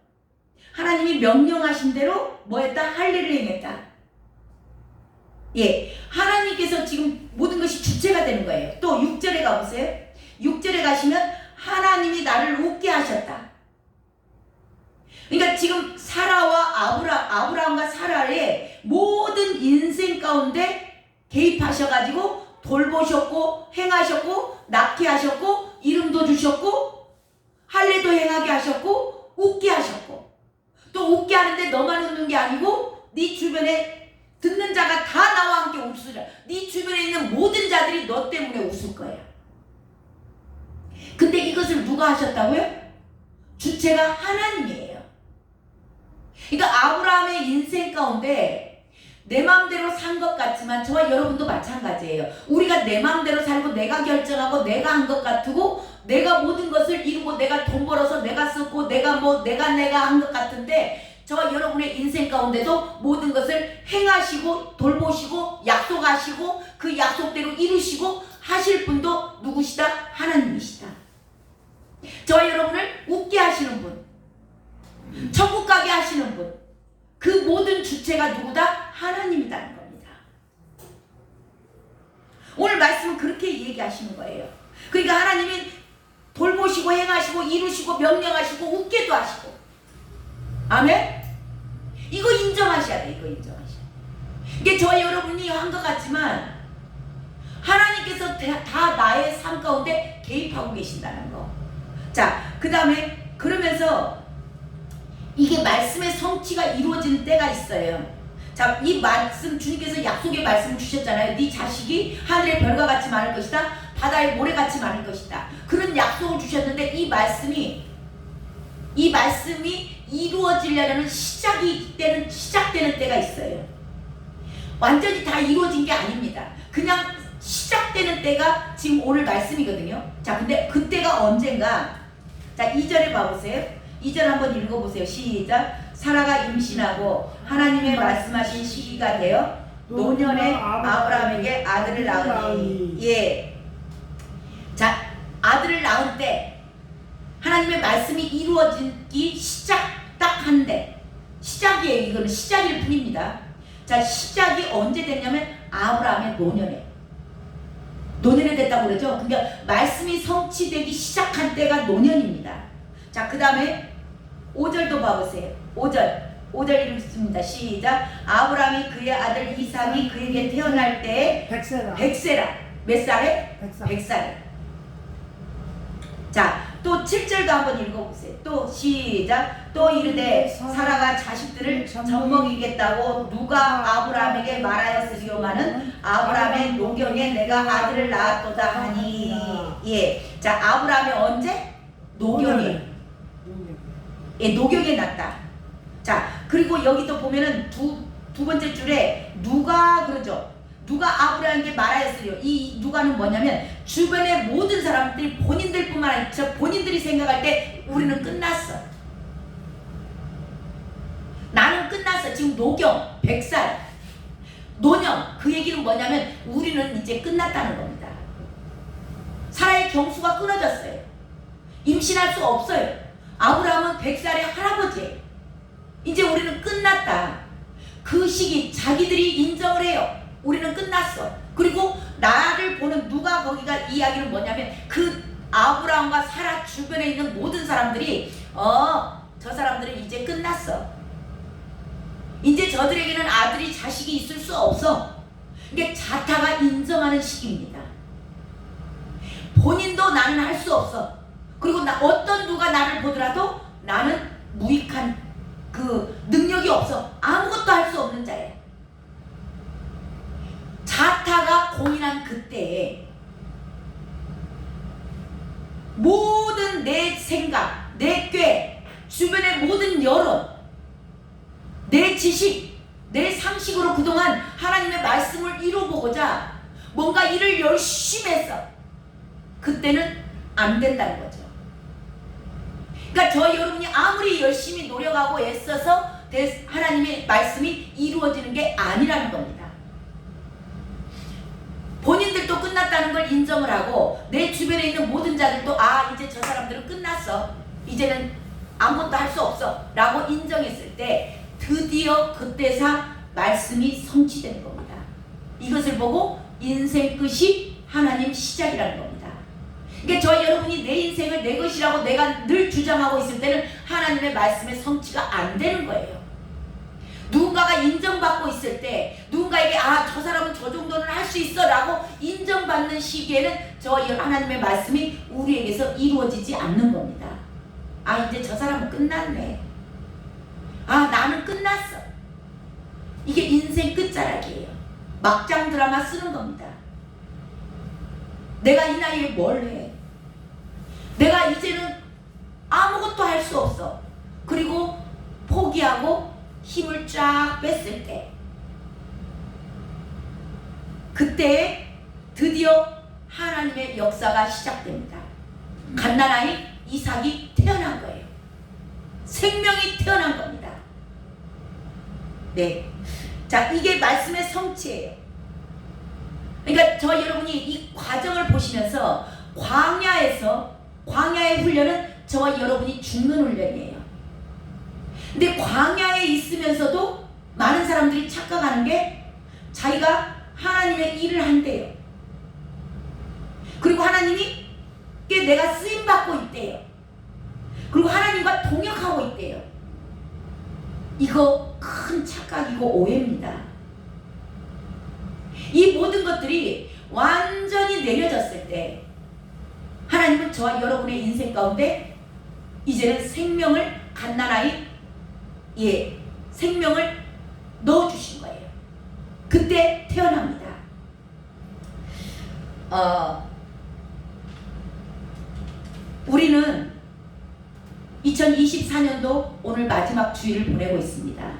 A: 하나님이 명령하신 대로 뭐 했다? 할례를 행했다. 예, 하나님께서 지금 모든 것이 주체가 되는 거예요. 또 6절에 가보세요. 6절에 가시면 하나님이 나를 웃게 하셨다. 그러니까 지금 사라와 아브라함과 사라의 모든 인생 가운데 개입하셔가지고 돌보셨고 행하셨고 낳게 하셨고 이름도 주셨고 할례도 행하게 하셨고 웃게 하셨고, 또 웃게 하는데 너만 웃는 게 아니고 네 주변에 듣는 자가 다 나와 함께 웃으라. 네 주변에 있는 모든 자들이 너 때문에 웃을 거야. 근데 이것을 누가 하셨다고요? 주체가 하나님이에요. 그러니까 아브라함의 인생 가운데 내 마음대로 산 것 같지만 저와 여러분도 마찬가지예요. 우리가 내 마음대로 살고 내가 결정하고 내가 한 것 같고 내가 모든 것을 이루고 내가 돈 벌어서 내가 쓰고 내가 한 것 같은데 저와 여러분의 인생 가운데도 모든 것을 행하시고 돌보시고 약속하시고 그 약속대로 이루시고 하실 분도 누구시다? 하나님이시다. 저와 여러분을 웃게 하시는 분, 천국 가게 하시는 분, 그 모든 주체가 누구다? 하나님이라는 겁니다. 오늘 말씀은 그렇게 얘기하시는 거예요. 그러니까 하나님이 돌보시고 행하시고 이루시고 명령하시고 웃게도 하시고. 아멘? 이거 인정하셔야 돼. 이거 인정하셔야 돼. 이게 저와 여러분이 한 것 같지만 하나님께서 다 나의 삶 가운데 개입하고 계신다는 거. 자, 그 다음에 그러면서 이게 말씀의 성취가 이루어지는 때가 있어요. 자, 이 말씀, 주님께서 약속의 말씀을 주셨잖아요. 네 자식이 하늘의 별과 같이 많을 것이다, 바다의 모래같이 많을 것이다. 그런 약속을 주셨는데 이 말씀이 이루어지려는 시작되는 때가 있어요. 완전히 다 이루어진 게 아닙니다. 그냥 시작되는 때가 지금 오늘 말씀이거든요. 자, 근데 그때가 언젠가. 자, 2절에 봐보세요. 2절 한번 읽어보세요. 시작. 사라가 임신하고 하나님의 말씀하신 시기가 되어 노년에 아브라함에게 아들을 낳으니. 예. 자, 아들을 낳은 때 하나님의 말씀이 이루어지기 시작한데, 시작이에요. 이거는 시작일 뿐입니다. 자, 시작이 언제 됐냐면 아브라함의 노년에 됐다고 그러죠. 그러니까 말씀이 성취되기 시작한 때가 노년입니다. 자, 그 다음에 5절도 봐보세요. 5절. 5절 읽습니다. 시작. 아브라함이 그의 아들 이삭이 그에게 태어날 때
C: 백세라.
A: 백세라. 몇 살에?
C: 백살.
A: 100살. 자, 또 7절도 한번 읽어보세요. 또 시작. 또 이르되 사라가 자식들을 젖먹이겠다고 누가 아브라함에게 말하였으리오마는 아브라함의 노경에 내가 아들을 낳았도다 하니. 예. 자, 아브라함이 언제? 노경에. 예, 노경에 낳았다. 자, 그리고 여기도 보면은 두 번째 줄에 누가 그러죠. 누가 아브라함에게 말하였으리요. 이 누가는 뭐냐면 주변의 모든 사람들이 본인들뿐만 아니라 본인들이 생각할 때 우리는 끝났어. 나는 끝났어. 지금 노경 100살 노년 그 얘기는 뭐냐면 우리는 이제 끝났다는 겁니다. 사라의 경수가 끊어졌어요. 임신할 수 없어요. 아브라함은 100살의 할아버지예요. 이제 우리는 끝났다. 그 시기 자기들이 인정을 해요. 우리는 끝났어. 그리고 나를 보는 누가 거기가 이야기는 뭐냐면 그 아브라함과 사라 주변에 있는 모든 사람들이 저 사람들은 이제 끝났어. 이제 저들에게는 아들이 자식이 있을 수 없어. 이게 자타가 인정하는 시기입니다. 본인도 나는 할 수 없어. 그리고 어떤 누가 나를 보더라도 나는 무익한 그 능력이 없어. 아무것도 할 수 없는 자예요. 자타가 공인한 그때에 모든 내 생각, 내 꾀, 주변의 모든 여론, 내 지식, 내 상식으로 그동안 하나님의 말씀을 이루어보고자 뭔가 일을 열심히 했어. 그때는 안 된다는 거죠. 그러니까 저 여러분이 아무리 열심히 노력하고 애써서 하나님의 말씀이 이루어지는 게 아니라는 겁니다. 본인들도 끝났다는 걸 인정을 하고 내 주변에 있는 모든 자들도 이제 저 사람들은 끝났어. 이제는 아무것도 할 수 없어 라고 인정했을 때 드디어 그때사 말씀이 성취되는 겁니다. 이것을 보고 인생 끝이 하나님 시작이라는 겁니다. 그러니까 저 여러분이 내 인생을 내 것이라고 내가 늘 주장하고 있을 때는 하나님의 말씀의 성취가 안 되는 거예요. 누군가가 인정받고 있을 때 누군가에게 저 사람은 저 정도는 할 수 있어 라고 인정받는 시기에는 저 하나님의 말씀이 우리에게서 이루어지지 않는 겁니다. 이제 저 사람은 끝났네. 나는 끝났어. 이게 인생 끝자락이에요. 막장 드라마 쓰는 겁니다. 내가 이 나이에 뭘 해? 내가 이제는 아무것도 할 수 없어. 그리고 포기하고 힘을 쫙 뺐을 때 그때 드디어 하나님의 역사가 시작됩니다. 갓난아이 이삭이 태어난 거예요. 생명이 태어난 겁니다. 네. 자, 이게 말씀의 성취예요. 그러니까 저 여러분이 이 과정을 보시면서 광야의 훈련은 저와 여러분이 죽는 훈련이에요. 근데 광야에 있으면서도 많은 사람들이 착각하는 게 자기가 하나님의 일을 한대요. 그리고 하나님이 내가 쓰임받고 있대요. 그리고 하나님과 동역하고 있대요. 이거 큰 착각이고 오해입니다. 이 모든 것들이 완전히 내려졌을 때 하나님은 저와 여러분의 인생 가운데 이제는 생명을 갓난아이 생명을 넣어주신 거예요. 그때 태어납니다. 우리는 2024년도 오늘 마지막 주일을 보내고 있습니다.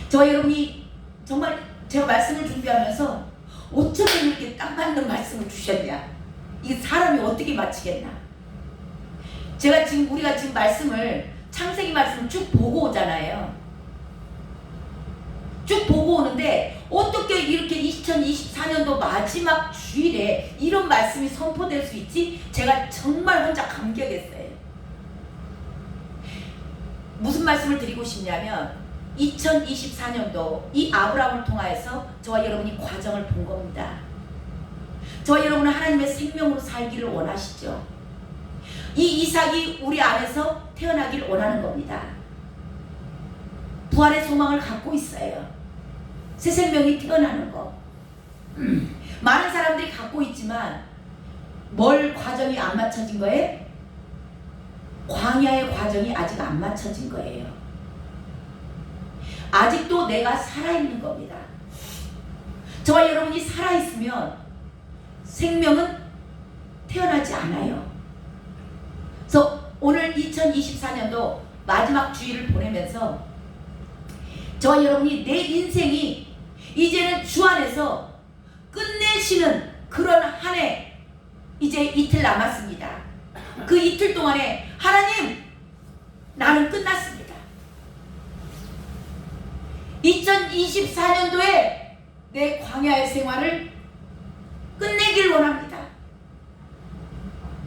A: 저와 여러분이 정말 제가 말씀을 준비하면서 어쩌면 이렇게 딱 맞는 말씀을 주셨냐, 이 사람이 어떻게 맞히겠나. 제가 지금 우리가 지금 말씀을 창세기 말씀을 쭉 보고 오잖아요. 쭉 보고 오는데 어떻게 이렇게 2024년도 마지막 주일에 이런 말씀이 선포될 수 있지? 제가 정말 혼자 감격했어요. 무슨 말씀을 드리고 싶냐면 2024년도 이 아브라함을 통하여서 저와 여러분이 과정을 본 겁니다. 저와 여러분은 하나님의 생명으로 살기를 원하시죠. 이 이삭이 우리 안에서 태어나기를 원하는 겁니다. 부활의 소망을 갖고 있어요. 새 생명이 태어나는 거. 많은 사람들이 갖고 있지만 뭘 과정이 안 맞춰진 거예요? 광야의 과정이 아직 안 맞춰진 거예요. 아직도 내가 살아있는 겁니다. 저와 여러분이 살아있으면 생명은 태어나지 않아요. 그래서 오늘 2024년도 마지막 주일을 보내면서 저와 여러분이 내 인생이 이제는 주 안에서 끝내시는 그런 한 해 이제 이틀 남았습니다. 그 이틀 동안에 하나님 나는 끝났습니다. 2024년도에 내 광야의 생활을 끝내길 원합니다.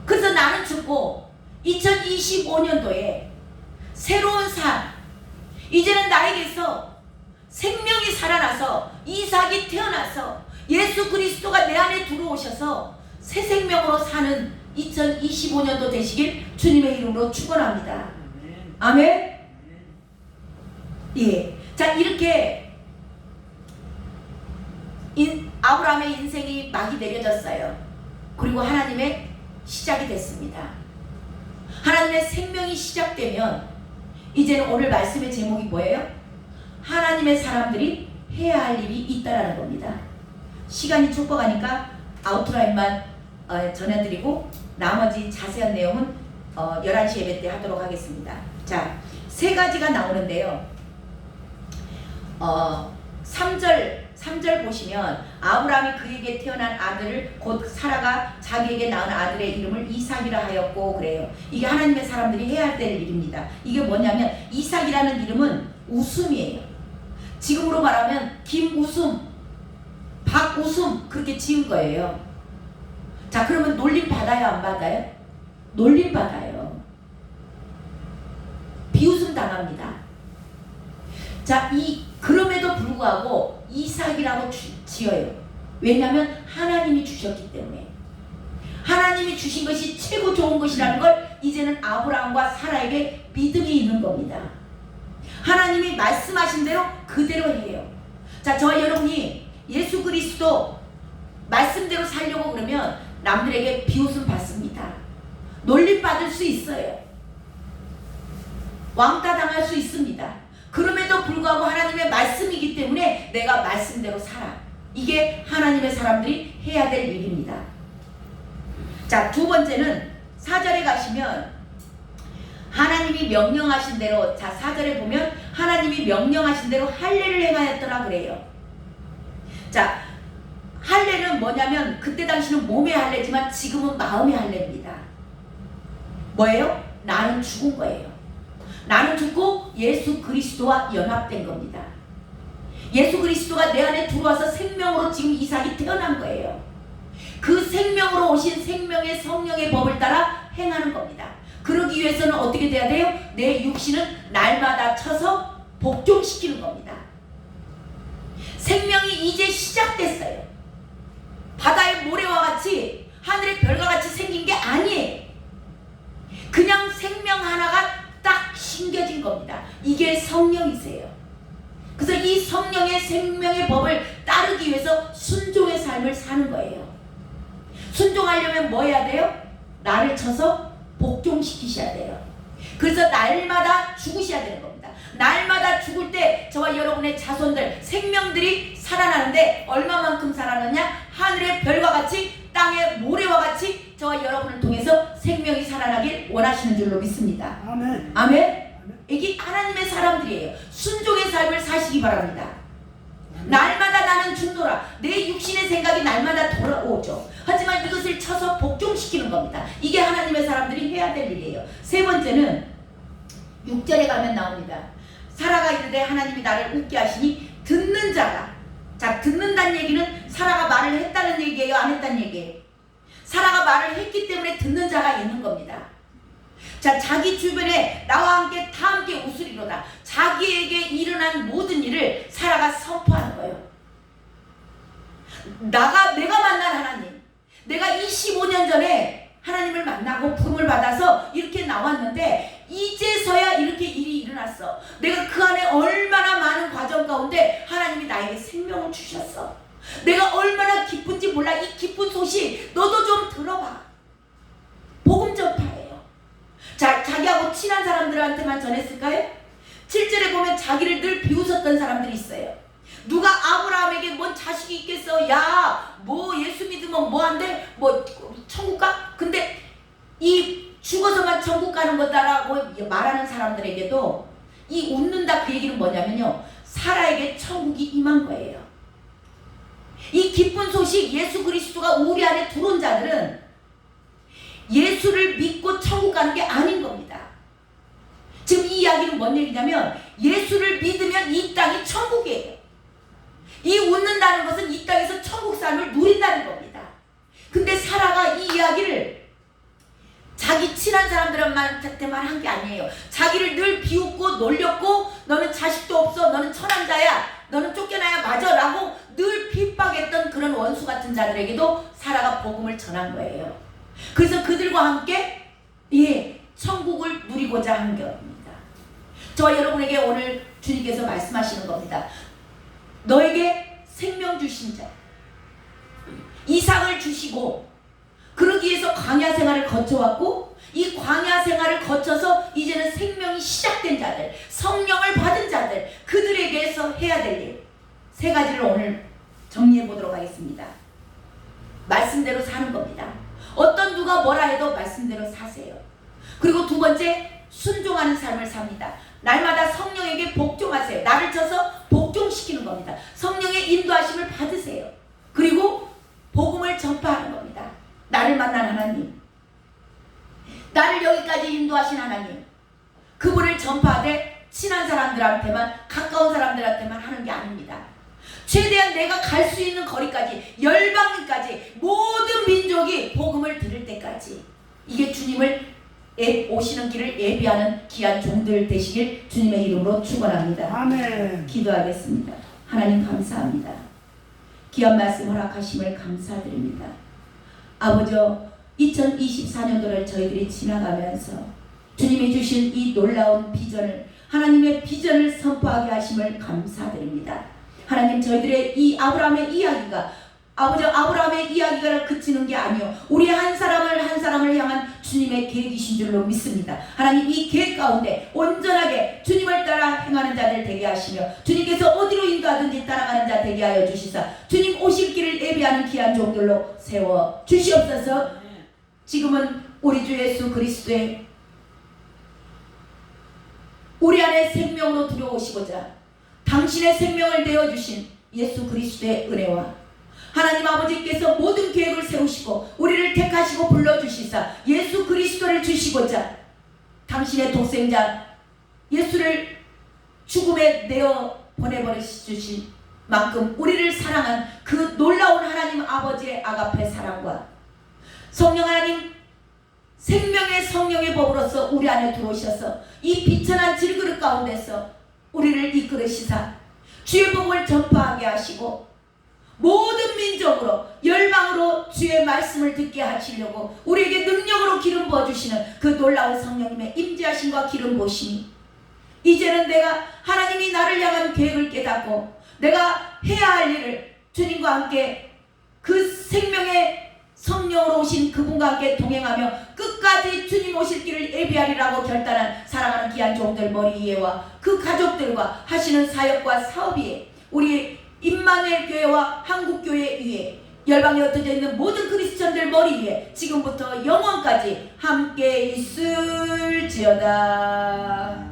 A: 그래서 나는 죽고 2025년도에 새로운 삶, 이제는 나에게서 생명이 살아나서 이삭이 태어나서 예수 그리스도가 내 안에 들어오셔서 새 생명으로 사는 2025년도 되시길 주님의 이름으로 축원합니다. 아멘. 예. 자, 이렇게 아브라함의 인생이 막이 내려졌어요. 그리고 하나님의 시작이 됐습니다. 하나님의 생명이 시작되면 이제는 오늘 말씀의 제목이 뭐예요? 하나님의 사람들이 해야 할 일이 있다라는 겁니다. 시간이 촉박하니까 아웃라인만 전해드리고 나머지 자세한 내용은 11시 예배 때 하도록 하겠습니다. 자, 세 가지가 나오는데요. 3절 보시면 아브라함이 그에게 태어난 아들을 곧 사라가 자기에게 낳은 아들의 이름을 이삭이라 하였고 그래요. 이게 하나님의 사람들이 해야 될 일입니다. 이게 뭐냐면 이삭이라는 이름은 웃음이에요. 지금으로 말하면 김웃음, 박웃음 그렇게 지은 거예요. 자, 그러면 놀림 받아요, 안 받아요? 놀림 받아요. 비웃음 당합니다. 자, 그럼에도 불구하고 이삭이라고 지어요. 왜냐하면 하나님이 주셨기 때문에. 하나님이 주신 것이 최고 좋은 것이라는 걸 이제는 아브라함과 사라에게 믿음이 있는 겁니다. 하나님이 말씀하신 대로 그대로 해요. 자, 저와 여러분이 예수 그리스도 말씀대로 살려고 그러면 남들에게 비웃음 받습니다. 놀림 받을 수 있어요. 왕따 당할 수 있습니다. 그럼에도 불구하고 하나님의 말씀이기 때문에 내가 말씀대로 살아. 이게 하나님의 사람들이 해야 될 일입니다. 자, 두 번째는 4절에 가시면 하나님이 명령하신 대로, 자 4절에 보면 하나님이 명령하신 대로 할례를 행하였더라 그래요. 자, 할례는 뭐냐면 그때 당시는 몸의 할례지만 지금은 마음의 할례입니다. 뭐예요? 나는 죽은 거예요. 나는 죽고 예수 그리스도와 연합된 겁니다. 예수 그리스도가 내 안에 들어와서 생명으로 지금 이삭이 태어난 거예요. 그 생명으로 오신 생명의 성령의 법을 따라 행하는 겁니다. 그러기 위해서는 어떻게 돼야 돼요? 내 육신은 날마다 쳐서 복종시키는 겁니다. 생명이 이제 시작됐어요. 바다의 모래와 같이 하늘의 별과 같이 생긴 게 아니에요. 그냥 생명 하나가 딱 심겨진 겁니다. 이게 성령이세요. 그래서 이 성령의 생명의 법을 따르기 위해서 순종의 삶을 사는 거예요. 순종하려면 뭐 해야 돼요? 나를 쳐서 복종시키셔야 돼요. 그래서 날마다 죽으셔야 되는 겁니다. 날마다 죽을 때 저와 여러분의 자손들, 생명들이 살아나는데 얼마만큼 살아나냐? 하늘의 별과 같이 땅의 모래와 같이 저와 여러분을 통해서 생명이 살아나길 원하시는 줄로 믿습니다.
C: 아멘.
A: 아멘. 이게 하나님의 사람들이에요. 순종의 삶을 사시기 바랍니다. 날마다 나는 죽노라. 내 육신의 생각이 날마다 돌아오죠. 하지만 이것을 쳐서 복종시키는 겁니다. 이게 하나님의 사람들이 해야 될 일이에요. 세 번째는 6절에 가면 나옵니다. 사라가 이르되 하나님이 나를 웃게 하시니 듣는 자가, 자, 듣는다는 얘기는 사라가 말을 했다는 얘기예요, 안 했다는 얘기예요? 사라가 말을 했기 때문에 듣는 자가 있는 겁니다. 자, 자기 주변에 나와 함께 다 함께 웃으리로다. 자기에게 일어난 모든 일을 사라가 선포하는 거예요. 내가 만난 하나님, 내가 25년 전에 하나님을 만나고 부름을 받아서 이렇게 나왔는데 이제서야 이렇게 일이 일어났어. 내가 그 안에 얼마나 많은 과정 가운데 하나님이 나에게 생명을 주셨어. 내가 얼마나 기쁜지 몰라. 이 기쁜 소식 너도 좀 들어봐. 복음 전파예요. 자, 자기하고 친한 사람들한테만 전했을까요? 7절에 보면 자기를 늘 비웃었던 사람들이 있어요. 누가 아브라함에게 뭔 자식이 있겠어? 야, 뭐 예수 믿으면 뭐 한대? 뭐 천국 가? 근데 이 죽어서만 천국 가는 거다라고 말하는 사람들에게도 이 웃는다 그 얘기는 뭐냐면요, 사라에게 천국이 임한 거예요. 이 기쁜 소식, 예수 그리스도가 우리 안에 들어온 자들은 예수를 믿고 천국 가는 게 아닌 겁니다. 지금 이 이야기는 뭔 얘기냐면 예수를 믿으면 이 땅이 천국이에요. 이 웃는다는 것은 이 땅에서 천국 삶을 누린다는 겁니다. 근데 사라가 이 이야기를 자기 친한 사람들한테만 한 게 아니에요. 자기를 늘 비웃고 놀렸고 너는 자식도 없어, 너는 천한자야, 너는 쫓겨나야 맞아 라고 늘 핍박했던 그런 원수 같은 자들에게도 사라가 복음을 전한 거예요. 그래서 그들과 함께 천국을 누리고자 한 겁니다. 저와 여러분에게 오늘 주님께서 말씀하시는 겁니다. 너에게 생명 주신 자, 이삭을 주시고 그러기 위해서 광야 생활을 거쳐왔고 이 광야 생활을 거쳐서 이제는 생명이 시작된 자들, 성령을 받은 자들, 그들에게서 해야 될 일 세 가지를 오늘 정리해 보도록 하겠습니다. 말씀대로 사는 겁니다. 어떤 누가 뭐라 해도 말씀대로 사세요. 그리고 두 번째, 순종하는 삶을 삽니다. 날마다 성령에게 복종하세요. 나를 쳐서 복종시키는 겁니다. 성령의 인도하심을 받으세요. 그리고 복음을 전파하는 겁니다. 나를 만난 하나님, 나를 여기까지 인도하신 하나님, 그분을 전파하되 친한 사람들한테만, 가까운 사람들한테만 하는 게 아닙니다. 최대한 내가 갈 수 있는 거리까지, 열방까지, 모든 민족이 복음을 들을 때까지, 이게 주님을 오시는 길을 예비하는 귀한 종들 되시길 주님의 이름으로 축원합니다.
C: 아멘.
A: 기도하겠습니다. 하나님 감사합니다. 귀한 말씀 허락하심을 감사드립니다. 아버지, 2024년도를 저희들이 지나가면서 주님이 주신 이 놀라운 비전을, 하나님의 비전을 선포하게 하심을 감사드립니다. 하나님, 저희들의 이 아브라함의 이야기가 아버지, 아브라함의 이야기가 그치는 게 아니요, 우리 한 사람을 향한 주님의 계획이신 줄로 믿습니다. 하나님, 이 계획 가운데 온전하게 주님을 따라 행하는 자들 되게 하시며 주님께서 어디로 인도하든지 따라가는 자 되게 하여 주시사 주님 오실 길을 예비하는 귀한 종들로 세워 주시옵소서. 지금은 우리 주 예수 그리스도의 우리 안에 생명으로 들어오시고자 당신의 생명을 내어주신 예수 그리스도의 은혜와 하나님 아버지께서 모든 계획을 세우시고 우리를 택하시고 불러주시사 예수 그리스도를 주시고자 당신의 독생자 예수를 죽음에 내어 보내버리신 만큼 우리를 사랑한 그 놀라운 하나님 아버지의 아가페 사랑과 성령 하나님 생명의 성령의 법으로서 우리 안에 들어오셔서 이 비천한 질그릇 가운데서 우리를 이끌으시사 주의 복음을 전파하게 하시고 모든 민족으로 열방으로 주의 말씀을 듣게 하시려고 우리에게 능력으로 기름 부어주시는 그 놀라운 성령님의 임재하심과 기름 부으심이 이제는 내가 하나님이 나를 향한 계획을 깨닫고 내가 해야 할 일을 주님과 함께 그 생명의 성령으로 오신 그분과 함께 동행하며 끝까지 주님 오실 길을 예비하리라고 결단한 사랑하는 귀한 종들 머리 위에와 그 가족들과 하시는 사역과 사업 위에 우리 임마누엘 교회와 한국교회 위에 열방에 흩어져 있는 모든 그리스천들 머리 위에 지금부터 영원까지 함께 있을지어다.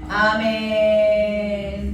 A: 아멘.